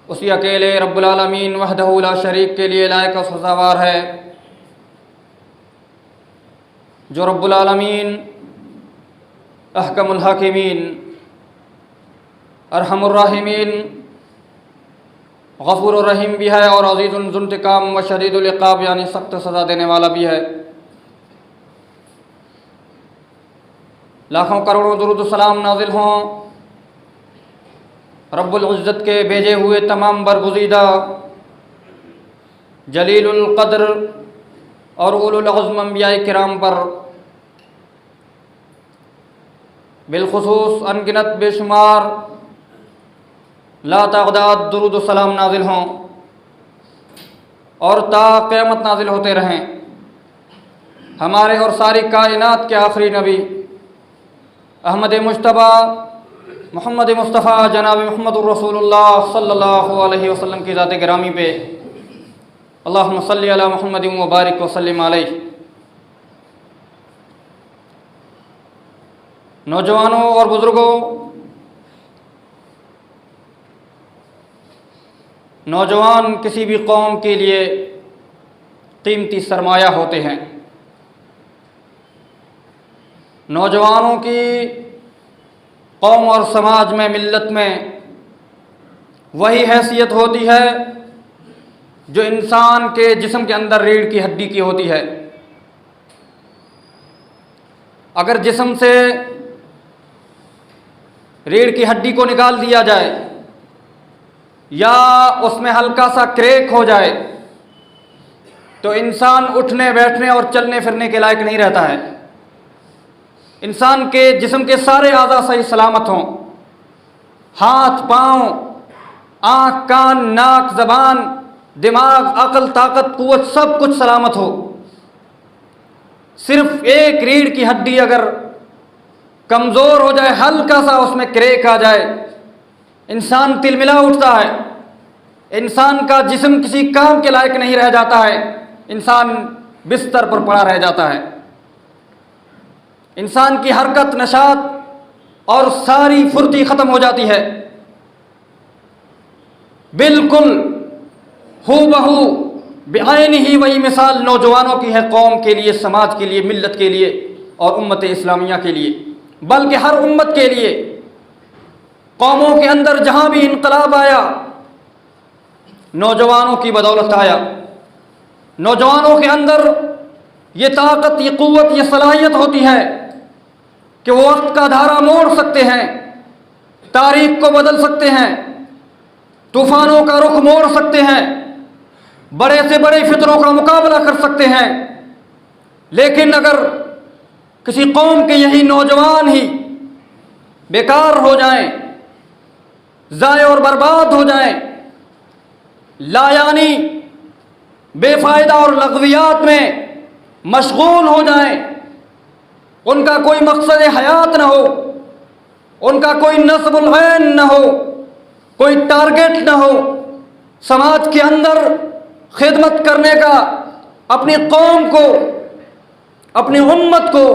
اسی اکیلے رب العالمین وحدہ لا شریک کے لیے لائق و سزاوار ہے، جو رب العالمین احکم الحاکمین، ارحم الراحمین، غفور الرحیم بھی ہے اور عزیز ذو انتقام و شدید العقاب یعنی سخت سزا دینے والا بھی ہے۔ لاکھوں کروڑوں درود و سلام نازل ہوں رب العزت کے بھیجے ہوئے تمام برگزیدہ جلیل القدر اور اولو العزم انبیاء کرام پر، بالخصوص انگنت بے شمار لا تعداد درود و سلام نازل ہوں اور تا قیامت نازل ہوتے رہیں ہمارے اور ساری کائنات کے آخری نبی احمد مجتبیٰ محمد مصطفیٰ جناب محمد الرسول اللہ صلی اللہ علیہ وسلم کی ذات گرامی پہ اللہم صلی علی محمد وبارک وسلم علیہ۔ نوجوانوں اور بزرگوں، نوجوان کسی بھی قوم کے لیے قیمتی سرمایہ ہوتے ہیں۔ نوجوانوں کی قوم اور سماج میں، ملت میں وہی حیثیت ہوتی ہے جو انسان کے جسم کے اندر ریڑھ کی ہڈی کی ہوتی ہے۔ اگر جسم سے ریڑھ کی ہڈی کو نکال دیا جائے یا اس میں ہلکا سا کریک ہو جائے تو انسان اٹھنے بیٹھنے اور چلنے پھرنے کے لائق نہیں رہتا ہے۔ انسان کے جسم کے سارے اعضاء صحیح سلامت ہوں، ہاتھ پاؤں، آنکھ کان ناک زبان دماغ عقل طاقت قوت سب کچھ سلامت ہو، صرف ایک ریڑھ کی ہڈی اگر کمزور ہو جائے، ہلکا سا اس میں کریک آ جائے، انسان تلملا اٹھتا ہے، انسان کا جسم کسی کام کے لائق نہیں رہ جاتا ہے، انسان بستر پر پڑا رہ جاتا ہے۔ انسان کی حرکت نشاط اور ساری پھرتی ختم ہو جاتی ہے۔ بالکل ہو بہو بعین ہی وہی مثال نوجوانوں کی ہے، قوم کے لیے، سماج کے لیے، ملت کے لیے اور امت اسلامیہ کے لیے، بلکہ ہر امت کے لیے۔ قوموں کے اندر جہاں بھی انقلاب آیا نوجوانوں کی بدولت آیا۔ نوجوانوں کے اندر یہ طاقت، یہ قوت، یہ صلاحیت ہوتی ہے کہ وہ وقت کا دھارا موڑ سکتے ہیں، تاریخ کو بدل سکتے ہیں، طوفانوں کا رخ موڑ سکتے ہیں، بڑے سے بڑے فتنوں کا مقابلہ کر سکتے ہیں۔ لیکن اگر کسی قوم کے یہی نوجوان ہی بیکار ہو جائیں، ضائع اور برباد ہو جائیں، لا یعنی بے فائدہ اور لغویات میں مشغول ہو جائیں، ان کا کوئی مقصد حیات نہ ہو، ان کا کوئی نصب العین نہ ہو، کوئی ٹارگٹ نہ ہو، سماج کے اندر خدمت کرنے کا، اپنی قوم کو، اپنی امت کو،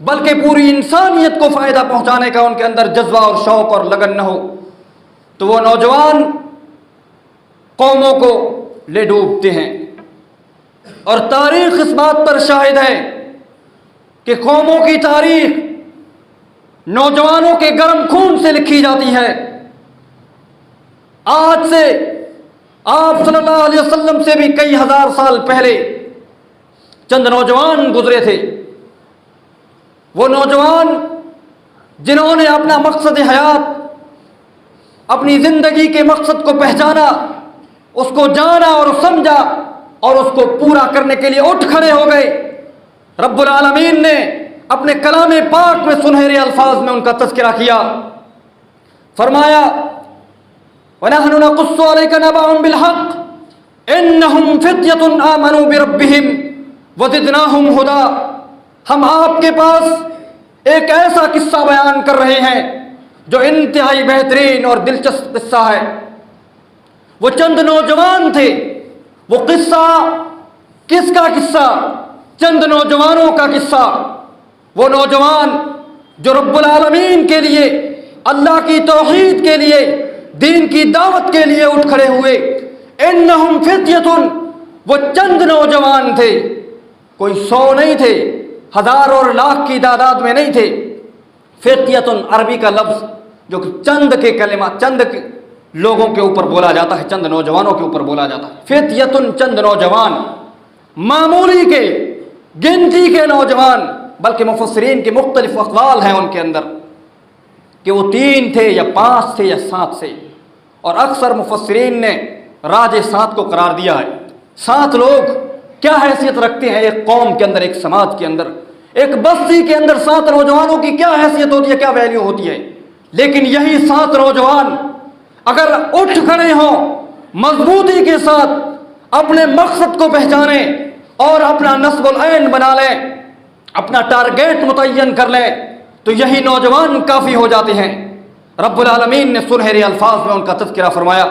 بلکہ پوری انسانیت کو فائدہ پہنچانے کا ان کے اندر جذبہ اور شوق اور لگن نہ ہو، تو وہ نوجوان قوموں کو لے ڈوبتے ہیں۔ اور تاریخ اس بات پر شاہد ہے کہ قوموں کی تاریخ نوجوانوں کے گرم خون سے لکھی جاتی ہے۔ آج سے آپ صلی اللہ علیہ وسلم سے بھی کئی ہزار سال پہلے چند نوجوان گزرے تھے، وہ نوجوان جنہوں نے اپنا مقصد حیات، اپنی زندگی کے مقصد کو پہچانا، اس کو جانا اور سمجھا اور اس کو پورا کرنے کے لیے اٹھ کھڑے ہو گئے۔ رب العالمین نے اپنے کلام پاک میں سنہرے الفاظ میں ان کا تذکرہ کیا، فرمایا وَنَحْنُ نَقُصُّ عَلَيْكَ نَبَأَهُم بِالْحَقِّ إِنَّهُمْ فِتْيَةٌ آمَنُوا بِرَبِّهِمْ وَزِدْنَاهُمْ هُدًى۔ ہم آپ کے پاس ایک ایسا قصہ بیان کر رہے ہیں جو انتہائی بہترین اور دلچسپ قصہ ہے۔ وہ چند نوجوان تھے، وہ قصہ کس کا قصہ؟ چند نوجوانوں کا قصہ۔ وہ نوجوان جو رب العالمین کے لیے، اللہ کی توحید کے لیے، دین کی دعوت کے لیے اٹھ کھڑے ہوئے. انہم فتیتن، وہ چند نوجوان تھے، کوئی 100 نہیں تھے، 1000 اور لاکھ کی تعداد میں نہیں تھے. فتیتن عربی کا لفظ جو کہ چند کے کلمات، چند لوگوں کے اوپر بولا جاتا ہے، چند نوجوانوں کے اوپر بولا جاتا ہے. فتیتن چند نوجوان، معمولی کے، گنتی کے نوجوان. بلکہ مفسرین کے مختلف اقوال ہیں ان کے اندر کہ وہ 3 تھے یا 5 تھے یا 7 تھے، اور اکثر مفسرین نے راج 7 کو قرار دیا ہے. 7 لوگ کیا حیثیت رکھتے ہیں ایک قوم کے اندر، ایک سماج کے اندر، ایک بستی کے اندر 7 نوجوانوں کی کیا حیثیت ہوتی ہے، کیا ویلیو ہوتی ہے. لیکن یہی 7 نوجوان اگر اٹھ کھڑے ہوں، مضبوطی کے ساتھ اپنے مقصد کو پہچانیں اور اپنا نصب العین بنا لیں، اپنا ٹارگیٹ متعین کر لیں، تو یہی نوجوان کافی ہو جاتے ہیں. رب العالمین نے سنہرے الفاظ میں ان کا تذکرہ فرمایا.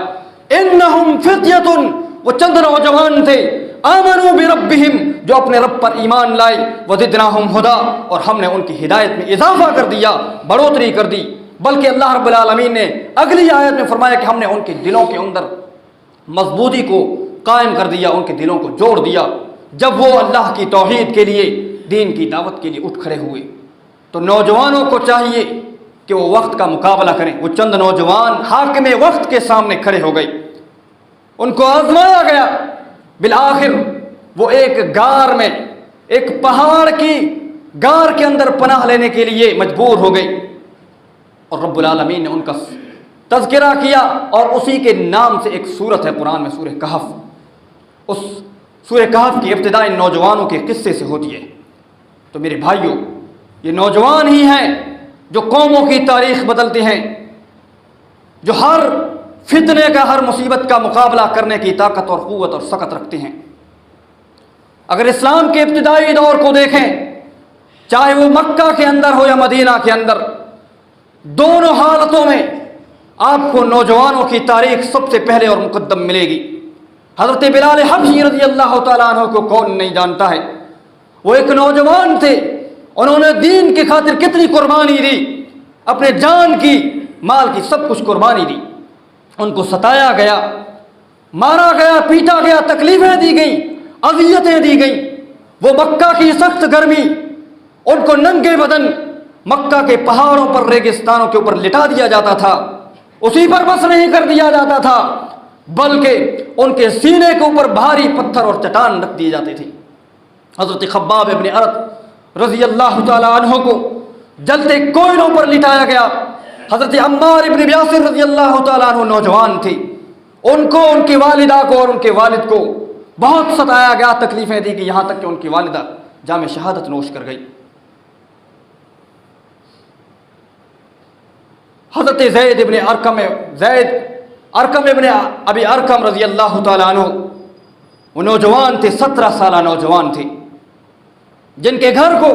انہم فتیتن، وہ چند نوجوان تھے، آمنوا بربہم، جو اپنے رب پر ایمان لائے، وزدناہم ہدا، اور ہم نے ان کی ہدایت میں اضافہ کر دیا، بڑھوتری کر دی. بلکہ اللہ رب العالمین نے اگلی آیت میں فرمایا کہ ہم نے ان کے دلوں کے اندر مضبوطی کو قائم کر دیا، ان کے دلوں کو جوڑ دیا جب وہ اللہ کی توحید کے لیے، دین کی دعوت کے لیے اٹھ کھڑے ہوئے. تو نوجوانوں کو چاہیے کہ وہ وقت کا مقابلہ کریں. وہ چند نوجوان حاکم وقت کے سامنے کھڑے ہو گئے، ان کو آزمایا گیا. بالآخر وہ ایک غار میں، ایک پہاڑ کی غار کے اندر پناہ لینے کے لیے مجبور ہو گئے، اور رب العالمین نے ان کا تذکرہ کیا. اور اسی کے نام سے ایک سورت ہے قرآن میں، سورہ کہف. اس سورہ کہف کی ابتدا ان نوجوانوں کے قصے سے ہوتی ہے. تو میرے بھائیوں، یہ نوجوان ہی ہیں جو قوموں کی تاریخ بدلتے ہیں، جو ہر فتنے کا، ہر مصیبت کا مقابلہ کرنے کی طاقت اور قوت اور سخت رکھتے ہیں. اگر اسلام کے ابتدائی دور کو دیکھیں، چاہے وہ مکہ کے اندر ہو یا مدینہ کے اندر، دونوں حالتوں میں آپ کو نوجوانوں کی تاریخ سب سے پہلے اور مقدم ملے گی. حضرت بلال حبشی رضی اللہ تعالیٰ عنہ کو کون نہیں جانتا ہے؟ وہ ایک نوجوان تھے، انہوں نے دین کی خاطر کتنی قربانی دی، اپنے جان کی، مال کی، سب کچھ قربانی دی. ان کو ستایا گیا، مارا گیا، پیٹا گیا، تکلیفیں دی گئیں، اذیتیں دی گئیں. وہ مکہ کی سخت گرمی، ان کو ننگے بدن مکہ کے پہاڑوں پر، ریگستانوں کے اوپر لٹا دیا جاتا تھا. اسی پر بس نہیں کر دیا جاتا تھا، بلکہ ان کے سینے کے اوپر بھاری پتھر اور چٹان رکھ دیے جاتے تھے. حضرت خباب ابن ارت رضی اللہ تعالیٰ عنہ کو جلتے کوئلوں پر لٹایا گیا. حضرت عمار ابن یاسر رضی اللہ تعالیٰ عنہ نوجوان تھے، ان کو، ان کی والدہ کو اور ان کے والد کو بہت ستایا گیا، تکلیفیں دی گئی، یہاں تک کہ ان کی والدہ جام شہادت نوش کر گئی. حضرت زید ارقم ابن ابی ارقم رضی اللہ تعالیٰ عنہ، وہ نوجوان تھے، 17 سالہ نوجوان تھے، جن کے گھر کو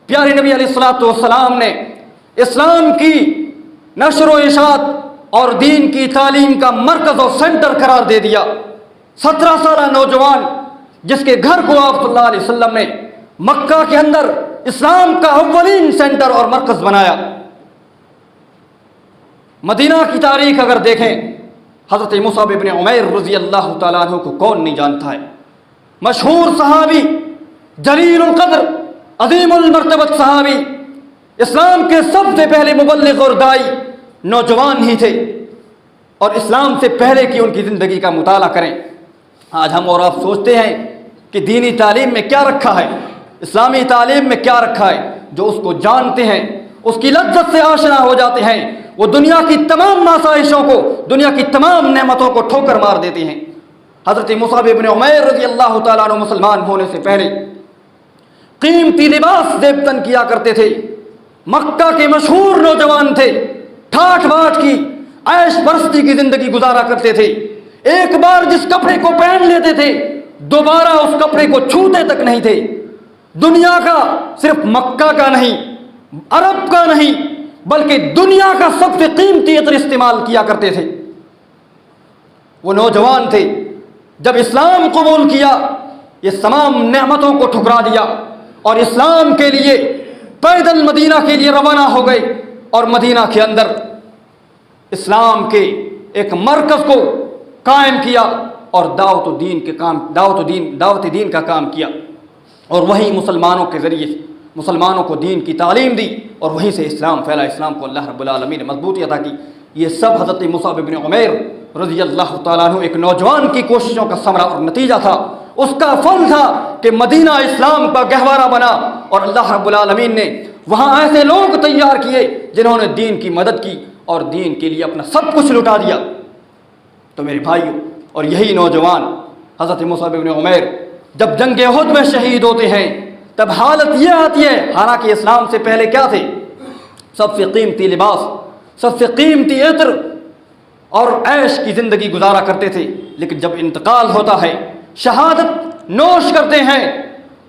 پیارے نبی علیہ الصلوۃ والسلام نے اسلام کی نشر و اشاعت اور دین کی تعلیم کا مرکز اور سینٹر قرار دے دیا. 17 سالہ نوجوان جس کے گھر کو آپ صلی اللہ علیہ وسلم نے مکہ کے اندر اسلام کا اولین سینٹر اور مرکز بنایا. مدینہ کی تاریخ اگر دیکھیں، حضرت مصعب ابن عمیر رضی اللہ تعالیٰ عنہ کو کون نہیں جانتا ہے؟ مشہور صحابی، جلیل القدر، عظیم المرتبت صحابی، اسلام کے سب سے پہلے مبلغ اور دائی نوجوان ہی تھے. اور اسلام سے پہلے کی ان کی زندگی کا مطالعہ کریں. آج ہم اور آپ سوچتے ہیں کہ دینی تعلیم میں کیا رکھا ہے، اسلامی تعلیم میں کیا رکھا ہے. جو اس کو جانتے ہیں، اس کی لذت سے آشنا ہو جاتے ہیں، وہ دنیا کی تمام آسائشوں کو، دنیا کی تمام نعمتوں کو ٹھوکر مار دیتے ہیں. حضرت مصعب ابن عمیر رضی اللہ تعالیٰ عنہ مسلمان ہونے سے پہلے قیمتی لباس زیبتن کیا کرتے تھے. مکہ کے مشہور نوجوان تھے، ٹھاٹ باٹ کی، عیش پرستی کی زندگی گزارا کرتے تھے. ایک بار جس کپڑے کو پہن لیتے تھے، دوبارہ اس کپڑے کو چھوتے تک نہیں تھے. دنیا کا، صرف مکہ کا نہیں، عرب کا نہیں، بلکہ دنیا کا سب سے قیمتی عطر استعمال کیا کرتے تھے. وہ نوجوان تھے، جب اسلام قبول کیا، یہ تمام نعمتوں کو ٹھکرا دیا اور اسلام کے لیے پیدل مدینہ کے لیے روانہ ہو گئے. اور مدینہ کے اندر اسلام کے ایک مرکز کو قائم کیا اور دعوت دین کا کام کیا، اور وہیں مسلمانوں کے ذریعے مسلمانوں کو دین کی تعلیم دی، اور وہیں سے اسلام پھیلا، اسلام کو اللہ رب العالمین نے مضبوطی عطا کی۔ یہ سب حضرت مصعب بن عمیر رضی اللہ تعالیٰ عنہ ایک نوجوان کی کوششوں کا ثمرہ اور نتیجہ تھا، اس کا پھل تھا کہ مدینہ اسلام کا گہوارہ بنا، اور اللہ رب العالمین نے وہاں ایسے لوگ تیار کیے جنہوں نے دین کی مدد کی اور دین کے لیے اپنا سب کچھ لٹا دیا۔ تو میرے بھائیوں، اور یہی نوجوان حضرت مصعب بن عمیر جب جنگ احد میں شہید ہوتے ہیں تب حالت یہ آتی ہے، حالانکہ اسلام سے پہلے کیا تھے؟ سب سے قیمتی لباس، سب سے قیمتی عطر اور عیش کی زندگی گزارا کرتے تھے، لیکن جب انتقال ہوتا ہے، شہادت نوش کرتے ہیں،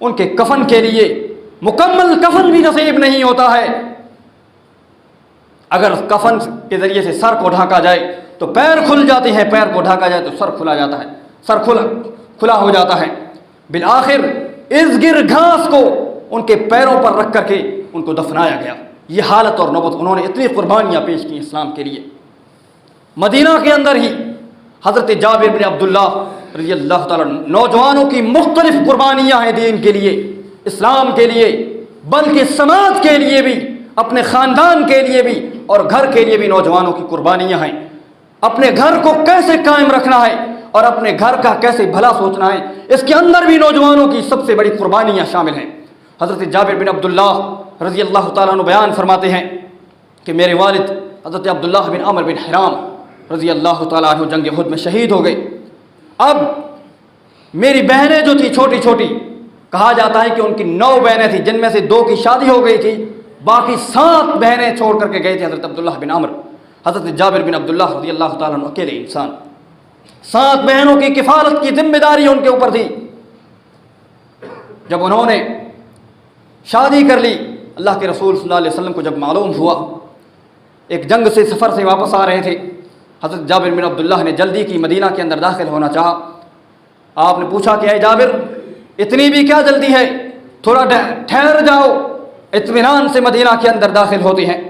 ان کے کفن کے لیے مکمل کفن بھی نصیب نہیں ہوتا ہے۔ اگر کفن کے ذریعے سے سر کو ڈھانکا جائے تو پیر کھل جاتے ہیں، پیر کو ڈھانکا جائے تو سر کھلا جاتا ہے، سر کھلا ہو جاتا ہے۔ بالآخر ازگر گھاس کو ان کے پیروں پر رکھ کر کے ان کو دفنایا گیا۔ یہ حالت اور نوبت، انہوں نے اتنی قربانیاں پیش کی اسلام کے لیے۔ مدینہ کے اندر ہی حضرت جابر بن عبداللہ رضی اللہ تعالیٰ نوجوانوں کی مختلف قربانیاں ہیں دین کے لیے، اسلام کے لیے، بلکہ سماج کے لیے بھی، اپنے خاندان کے لیے بھی اور گھر کے لیے بھی نوجوانوں کی قربانیاں ہیں۔ اپنے گھر کو کیسے قائم رکھنا ہے اور اپنے گھر کا کیسے بھلا سوچنا ہے، اس کے اندر بھی نوجوانوں کی سب سے بڑی قربانیاں شامل ہیں۔ حضرت جابر بن عبداللہ رضی اللہ تعالیٰ عنہ بیان فرماتے ہیں کہ میرے والد حضرت عبداللہ بن عمر بن حرام رضی اللہ تعالیٰ عنہ جنگ احد میں شہید ہو گئے۔ اب میری بہنیں جو تھی چھوٹی چھوٹی، کہا جاتا ہے کہ ان کی 9 بہنیں تھیں، جن میں سے 2 کی شادی ہو گئی تھی، باقی 7 بہنیں چھوڑ کر کے گئے تھے حضرت عبداللہ بن عمر۔ حضرت جابر بن عبداللہ رضی اللہ تعالیٰ عنہ اکیلے انسان، 7 بہنوں کی کفالت کی ذمہ داری ان کے اوپر تھی۔ جب انہوں نے شادی کر لی، اللہ کے رسول صلی اللہ علیہ وسلم کو جب معلوم ہوا، ایک جنگ سے سفر سے واپس آ رہے تھے، حضرت جابر بن عبداللہ نے جلدی کی مدینہ کے اندر داخل ہونا چاہا۔ آپ نے پوچھا کہ اے جابر، اتنی بھی کیا جلدی ہے، تھوڑا ٹھہر جاؤ، اطمینان سے مدینہ کے اندر داخل ہوتے ہیں۔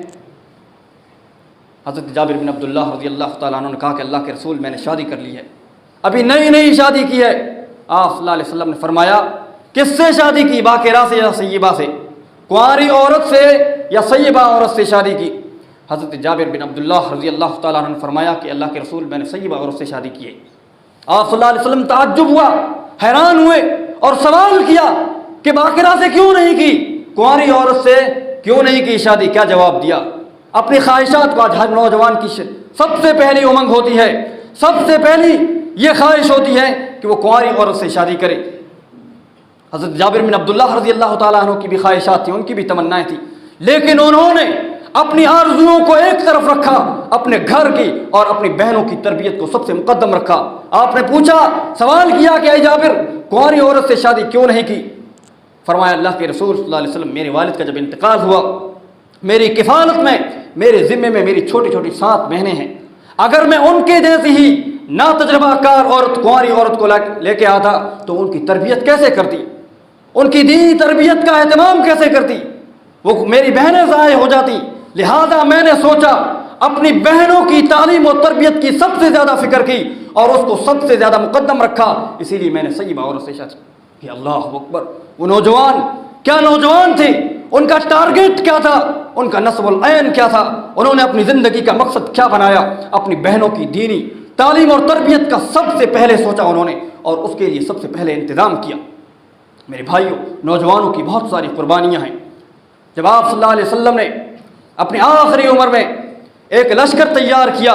حضرت جابر بن عبداللہ رضی اللہ تعالیٰ عنہ نے کہا کہ اللہ کے رسول، میں نے شادی کر لی ہے، ابھی نئی شادی کی ہے۔ آپ صلی اللہ علیہ وسلم نے فرمایا، کس سے شادی کی، باقرہ سے یا سیبہ سے؟ کنواری عورت سے یا سیبہ عورت سے شادی کی؟ حضرت جابر بن عبداللہ رضی اللہ تعالیٰ عنہ نے فرمایا کہ اللہ کے رسول، میں نے سیبہ عورت سے شادی کی ہے۔ آپ صلی اللہ علیہ وسلم تعجب ہوا، حیران ہوئے اور سوال کیا کہ باقرہ سے کیوں نہیں کی، کنواری عورت سے کیوں نہیں کی شادی؟ کیا جواب دیا؟ اپنی خواہشات کو، آج ہر نوجوان کی سب سے پہلی امنگ ہوتی ہے، سب سے پہلی یہ خواہش ہوتی ہے کہ وہ کنواری عورت سے شادی کرے۔ حضرت جابر بن عبداللہ رضی اللہ تعالیٰ عنہ کی بھی خواہشات تھیں، ان کی بھی تمنائیں تھیں، لیکن انہوں نے اپنی آرزوؤں کو ایک طرف رکھا، اپنے گھر کی اور اپنی بہنوں کی تربیت کو سب سے مقدم رکھا۔ آپ نے پوچھا، سوال کیا کہ اے جابر، کنواری عورت سے شادی کیوں نہیں کی؟ فرمایا اللہ کے رسول صلی اللہ علیہ وسلم، میرے والد کا جب انتقال ہوا، میری کفالت میں، میرے ذمے میں میری چھوٹی چھوٹی 7 بہنیں ہیں، اگر میں ان کے جیسی ہی نا تجربہ کار عورت، کنواری عورت کو لے کے آتا تو ان کی تربیت کیسے کرتی، ان کی دینی تربیت کا اہتمام کیسے کرتی، وہ میری بہنیں ضائع ہو جاتی۔ لہذا میں نے سوچا، اپنی بہنوں کی تعلیم و تربیت کی سب سے زیادہ فکر کی اور اس کو سب سے زیادہ مقدم رکھا، اسی لیے میں نے سیبہ عورت سے شادی کی۔ اللہ اکبر! وہ نوجوان کیا نوجوان تھے، ان کا ٹارگٹ کیا تھا، ان کا نصب العین کیا تھا، انہوں نے اپنی زندگی کا مقصد کیا بنایا، اپنی بہنوں کی دینی تعلیم اور تربیت کا سب سے پہلے سوچا انہوں نے اور اس کے لیے سب سے پہلے انتظام کیا۔ میرے بھائیوں، نوجوانوں کی بہت ساری قربانیاں ہیں۔ جب آپ صلی اللہ علیہ وسلم نے اپنی آخری عمر میں ایک لشکر تیار کیا،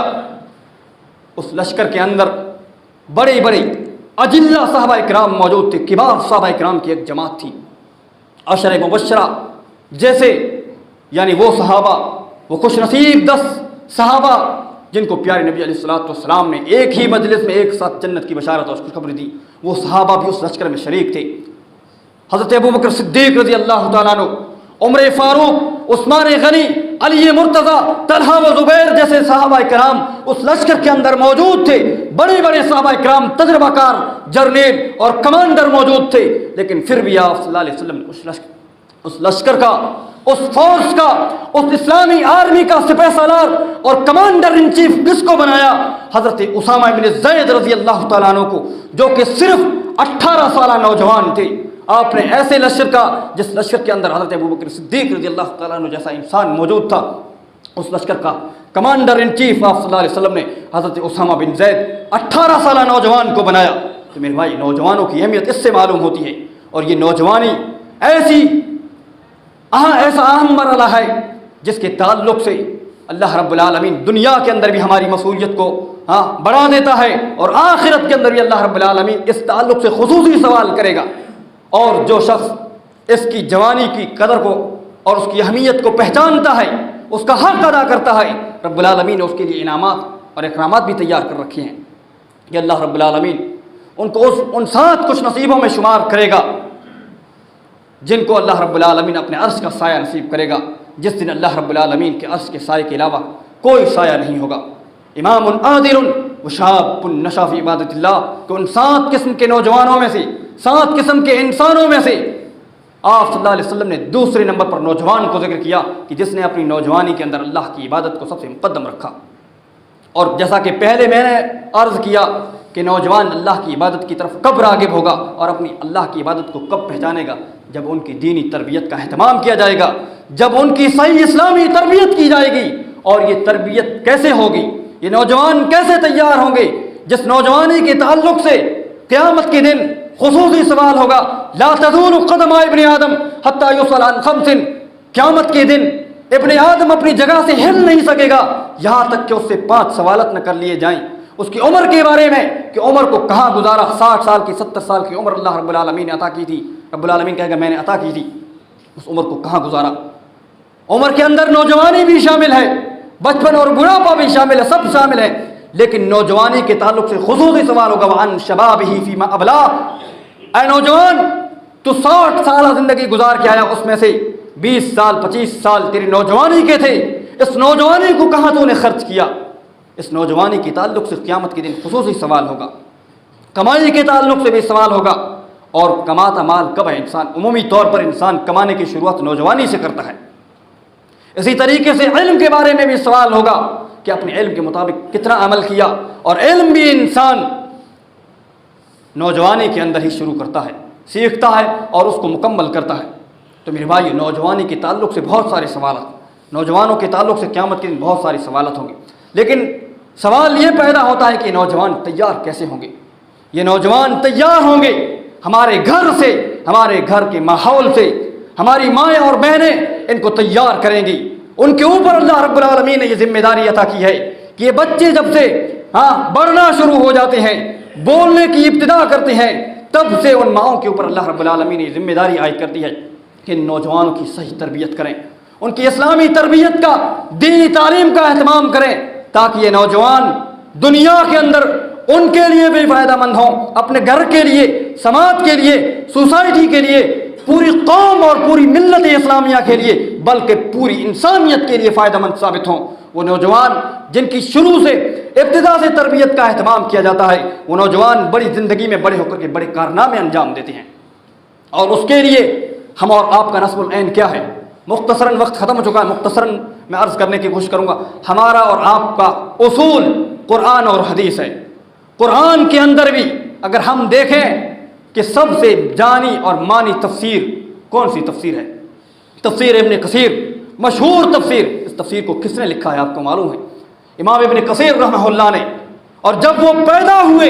اس لشکر کے اندر بڑے بڑے اجلہ صحابہ اکرام موجود تھے، کبار صحابہ اکرام کی ایک جماعت تھی، عشر مبشرہ جیسے، یعنی وہ صحابہ، وہ خوش نصیب 10 صحابہ جن کو پیارے نبی علیہ الصلوۃ والسلام نے ایک ہی مجلس میں ایک ساتھ جنت کی بشارت اور خوشخبری دی، وہ صحابہ بھی اس لشکر میں شریک تھے۔ حضرت ابوبکر صدیق رضی اللہ تعالیٰ عنہ، عمر فاروق، عثمان غنی، علی مرتضیٰ، طلحہ و زبیر جیسے صحابہ کرام اس لشکر کے اندر موجود تھے۔ بڑے بڑے صحابہ کرام، تجربہ کار جرنیل اور کمانڈر موجود تھے، لیکن پھر بھی آپ صلی اللہ علیہ وسلم نے اس اس لشکر کا، اس فورس کا، اس اسلامی آرمی کا سپہ سالار اور کمانڈر ان چیف کس کو بنایا؟ حضرت اسامہ بن زید رضی اللہ تعالیٰ عنہ کو، جو کہ صرف 18 سالہ نوجوان تھے۔ آپ نے ایسے لشکر کا، جس لشکر کے اندر حضرت ابوبکر صدیق رضی اللہ تعالیٰ عنہ جیسا انسان موجود تھا، اس لشکر کا کمانڈر ان چیف آپ صلی اللہ علیہ وسلم نے حضرت اسامہ بن زید 18 سالہ نوجوان کو بنایا۔ تو میرے بھائی، نوجوانوں کی اہمیت اس سے معلوم ہوتی ہے۔ اور یہ نوجوانی ایسا اہم مرحلہ ہے جس کے تعلق سے اللہ رب العالمین دنیا کے اندر بھی ہماری مسئولیت کو بڑھا دیتا ہے، اور آخرت کے اندر بھی اللہ رب العالمین اس تعلق سے خصوصی سوال کرے گا۔ اور جو شخص اس کی جوانی کی قدر کو اور اس کی اہمیت کو پہچانتا ہے، اس کا حق ادا کرتا ہے، رب العالمین نے اس کے لیے انعامات اور اکرامات بھی تیار کر رکھے ہیں کہ اللہ رب العالمین ان کو ان 7 خوش نصیبوں میں شمار کرے گا جن کو اللہ رب العالمین اپنے عرش کا سایہ نصیب کرے گا، جس دن اللہ رب العالمین کے عرش کے سائے کے علاوہ کوئی سایہ نہیں ہوگا۔ امام عادل وشاب نشا فی عبادت اللہ، کہ ان 7 قسم کے نوجوانوں میں سے، 7 قسم کے انسانوں میں سے آپ صلی اللہ علیہ وسلم نے دوسرے نمبر پر نوجوان کو ذکر کیا کہ جس نے اپنی نوجوانی کے اندر اللہ کی عبادت کو سب سے مقدم رکھا۔ اور جیسا کہ پہلے میں نے عرض کیا کہ نوجوان اللہ کی عبادت کی طرف کب راغب ہوگا اور اپنی اللہ کی عبادت کو کب پہچانے گا؟ جب ان کی دینی تربیت کا اہتمام کیا جائے گا، جب ان کی صحیح اسلامی تربیت کی جائے گی۔ اور یہ تربیت کیسے ہوگی؟ یہ نوجوان کیسے تیار ہوں گے؟ جس نوجوانی کے تعلق سے قیامت کے دن خصوصی سوال ہوگا، لا تزول قدم ابن آدم حتی یسأل عن 5۔ قیامت کے دن ابن آدم اپنی جگہ سے ہل نہیں سکے گا یہاں تک کہ اس سے 5 سوالات نہ کر لیے جائیں۔ اس کی عمر کے بارے میں کہ عمر کو کہاں گزارا، 60 سال کی 70 سال کی عمر اللہ رب العالمین نے عطا کی تھی، رب العالمین کہے گا میں نے عطا کی تھی، اس عمر کو کہاں گزارا؟ عمر کے اندر نوجوانی بھی شامل ہے، بچپن اور بڑھاپا بھی شامل ہے، سب شامل ہے، لیکن نوجوانی کے تعلق سے خصوصی سوال ہوگا وعن شبابہ فیما ابلا۔ اے نوجوان، تو 60 سالہ زندگی گزار کے آیا، اس میں سے 20 سال 25 سال تیری نوجوانی کے تھے، اس نوجوانی کو کہاں تو نے خرچ کیا؟ اس نوجوانی کے تعلق سے قیامت کے دن خصوصی سوال ہوگا، کمائی کے تعلق سے بھی سوال ہوگا۔ اور کماتا مال کب ہے انسان؟ عمومی طور پر انسان کمانے کی شروعات نوجوانی سے کرتا ہے۔ اسی طریقے سے علم کے بارے میں بھی سوال ہوگا کہ اپنے علم کے مطابق کتنا عمل کیا، اور علم بھی انسان نوجوانی کے اندر ہی شروع کرتا ہے، سیکھتا ہے اور اس کو مکمل کرتا ہے۔ تو میرے بھائی، نوجوانی کے تعلق سے بہت سارے سوالات، نوجوانوں کے تعلق سے قیامت کے دن بہت سارے سوالات ہوں گے، لیکن سوال یہ پیدا ہوتا ہے کہ نوجوان تیار کیسے ہوں گے؟ یہ نوجوان تیار ہوں گے ہمارے گھر سے، ہمارے گھر کے ماحول سے، ہماری مائیں اور بہنیں ان کو تیار کریں گی۔ ان کے اوپر اللہ رب العالمین نے یہ ذمہ داری عطا کی ہے کہ یہ بچے جب سے بڑھنا شروع ہو جاتے ہیں، بولنے کی ابتدا کرتے ہیں، تب سے ان ماؤں کے اوپر اللہ رب العالمین نے یہ ذمہ داری عائد کر دی ہے کہ ان نوجوانوں کی صحیح تربیت کریں، ان کی اسلامی تربیت کا، دینی تعلیم کا اہتمام کریں، تاکہ یہ نوجوان دنیا کے اندر ان کے لیے بھی فائدہ مند ہوں، اپنے گھر کے لیے، سماج کے لیے، سوسائٹی کے لیے، پوری قوم اور پوری ملت اسلامیہ کے لیے، بلکہ پوری انسانیت کے لیے فائدہ مند ثابت ہوں۔ وہ نوجوان جن کی شروع سے، ابتدا سے تربیت کا اہتمام کیا جاتا ہے، وہ نوجوان بڑی زندگی میں بڑے ہو کر کے بڑے کارنامے انجام دیتے ہیں۔ اور اس کے لیے ہم اور آپ کا نصب العین کیا ہے؟ مختصراً وقت ختم ہو چکا ہے، مختصراً میں عرض کرنے کی کوشش کروں گا۔ ہمارا اور آپ کا اصول قرآن اور حدیث ہے۔ قرآن کے اندر بھی اگر ہم دیکھیں کہ سب سے جانی اور مانی تفسیر کون سی تفسیر ہے؟ تفسیر ابن کثیر، مشہور تفسیر۔ اس تفسیر کو کس نے لکھا ہے آپ کو معلوم ہے؟ امام ابن کثیر رحمہ اللہ نے۔ اور جب وہ پیدا ہوئے،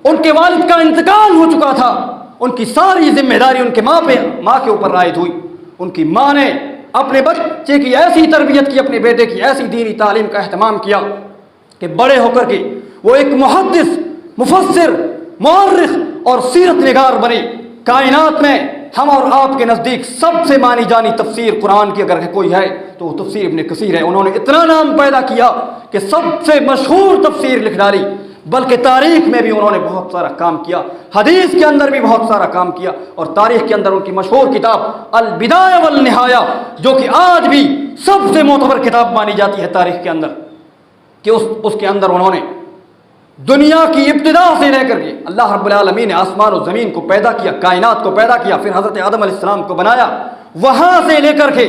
ان کے والد کا انتقال ہو چکا تھا، ان کی ساری ذمہ داری ان کے ماں کے اوپر عائد ہوئی۔ ان کی ماں نے اپنے بچے کی ایسی تربیت کی، اپنے بیٹے کی ایسی دینی تعلیم کا اہتمام کیا کہ بڑے ہو کر کے وہ ایک محدث، مفسر، مورخ اور سیرت نگار بنے۔ کائنات میں ہم اور آپ کے نزدیک سب سے مانی جانی تفسیر قرآن کی اگر کوئی ہے تو وہ تفسیر ابن کثیر ہے۔ انہوں نے اتنا نام پیدا کیا کہ سب سے مشہور تفسیر لکھ ڈالی، بلکہ تاریخ میں بھی انہوں نے بہت سارا کام کیا، حدیث کے اندر بھی بہت سارا کام کیا، اور تاریخ کے اندر ان کی مشہور کتاب البدایہ والنہایہ، جو کہ آج بھی سب سے معتبر کتاب مانی جاتی ہے تاریخ کے اندر، کہ اس کے اندر انہوں نے دنیا کی ابتدا سے لے کر کے اللہ رب العالمین نے آسمان و زمین کو پیدا کیا، کائنات کو پیدا کیا، پھر حضرت آدم علیہ السلام کو بنایا، وہاں سے لے کر کے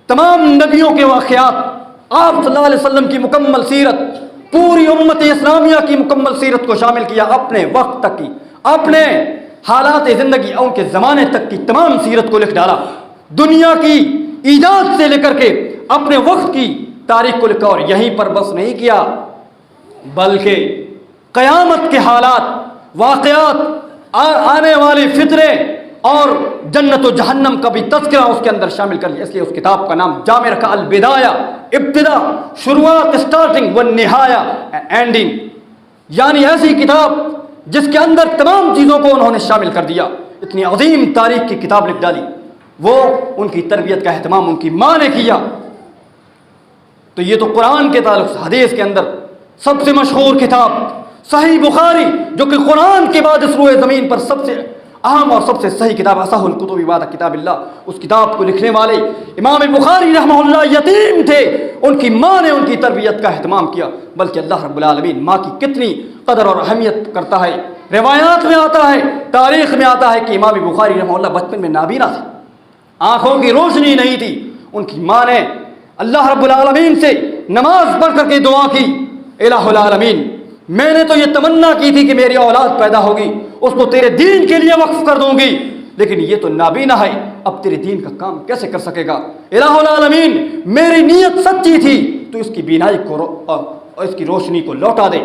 تمام نبیوں کے واقعات، آپ صلی اللہ علیہ وسلم کی مکمل سیرت، پوری امت اسلامیہ کی مکمل سیرت کو شامل کیا، اپنے وقت تک کی، اپنے حالات زندگی اور ان کے زمانے تک کی تمام سیرت کو لکھ ڈالا، دنیا کی ایجاد سے لے کر کے اپنے وقت کی تاریخ کو لکھا، اور یہیں پر بس نہیں کیا بلکہ قیامت کے حالات، واقعات، آنے والے فتنے اور جنت و جہنم کا بھی تذکرہ اس کے اندر شامل کر لیا، اس لیے اس کتاب کا نام جامع رکھا البدایہ، ابتدا، شروعات، اسٹارٹنگ، والنہایہ، اینڈنگ، یعنی ایسی کتاب جس کے اندر تمام چیزوں کو انہوں نے شامل کر دیا، اتنی عظیم تاریخ کی کتاب لکھ ڈالی۔ وہ ان کی تربیت کا اہتمام ان کی ماں نے کیا۔ تو یہ تو قرآن کے تعلق سے، حدیث کے اندر سب سے مشہور کتاب صحیح بخاری، جو کہ قرآن کے بعد اس روئے زمین پر سب سے اہم اور سب سے صحیح کتاب، اصح الکتب بعد کتاب اللہ، اس کتاب کو لکھنے والے امام بخاری رحمہ اللہ یتیم تھے، ان کی ماں نے ان کی تربیت کا اہتمام کیا، بلکہ اللہ رب العالمین ماں کی کتنی قدر اور اہمیت کرتا ہے۔ روایات میں آتا ہے، تاریخ میں آتا ہے کہ امام بخاری رحمہ اللہ بچپن میں نابینا تھے، آنکھوں کی روشنی نہیں تھی، ان کی ماں نے اللہ رب العالمین سے نماز پڑھ کر کے دعا کی، الہ العالمین میں نے تو یہ تمنا کی تھی کہ میری اولاد پیدا ہوگی، اس کو تیرے دین کے لیے وقف کر دوں گی، لیکن یہ تو نابینا ہے، اب تیرے دین کا کام کیسے کر سکے گا؟ الہ العالمین میری نیت سچی تھی، تو اس کی بینائی کو اور اس کی روشنی کو لوٹا دے۔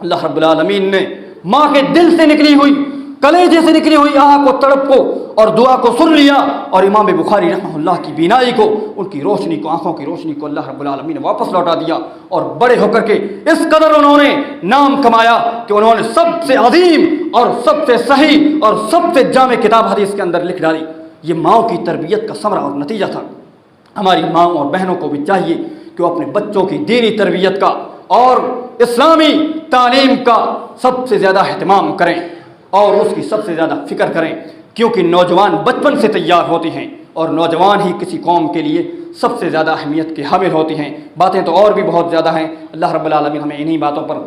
اللہ رب العالمین نے ماں کے دل سے نکلی ہوئی، کلیجے سے نکلی ہوئی آہ کو، تڑپ کو اور دعا کو سن لیا، اور امام بخاری رحمہ اللہ کی بینائی کو، ان کی روشنی کو، آنکھوں کی روشنی کو اللہ رب العالمین نے واپس لوٹا دیا، اور بڑے ہو کر کے اس قدر انہوں نے نام کمایا کہ انہوں نے سب سے عظیم اور سب سے صحیح اور سب سے جامع کتاب حدیث کے اندر لکھ ڈالی۔ یہ ماؤں کی تربیت کا ثمرہ اور نتیجہ تھا۔ ہماری ماؤں اور بہنوں کو بھی چاہیے کہ وہ اپنے بچوں کی دینی تربیت کا اور اسلامی تعلیم کا سب سے زیادہ اہتمام کریں اور اس کی سب سے زیادہ فکر کریں، کیونکہ نوجوان بچپن سے تیار ہوتے ہیں، اور نوجوان ہی کسی قوم کے لیے سب سے زیادہ اہمیت کے حامل ہوتی ہیں۔ باتیں تو اور بھی بہت زیادہ ہیں، اللہ رب العالمین ہمیں انہی باتوں پر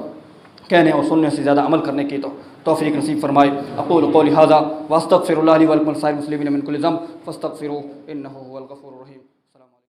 کہنے اور سننے سے زیادہ عمل کرنے کی توفیق نصیب فرمائے۔ اقول قولی ھذا واستغفر اللہ لی ولکم ولسائر المسلمین من کل ذنب فاستغفروہ انہ هو الغفور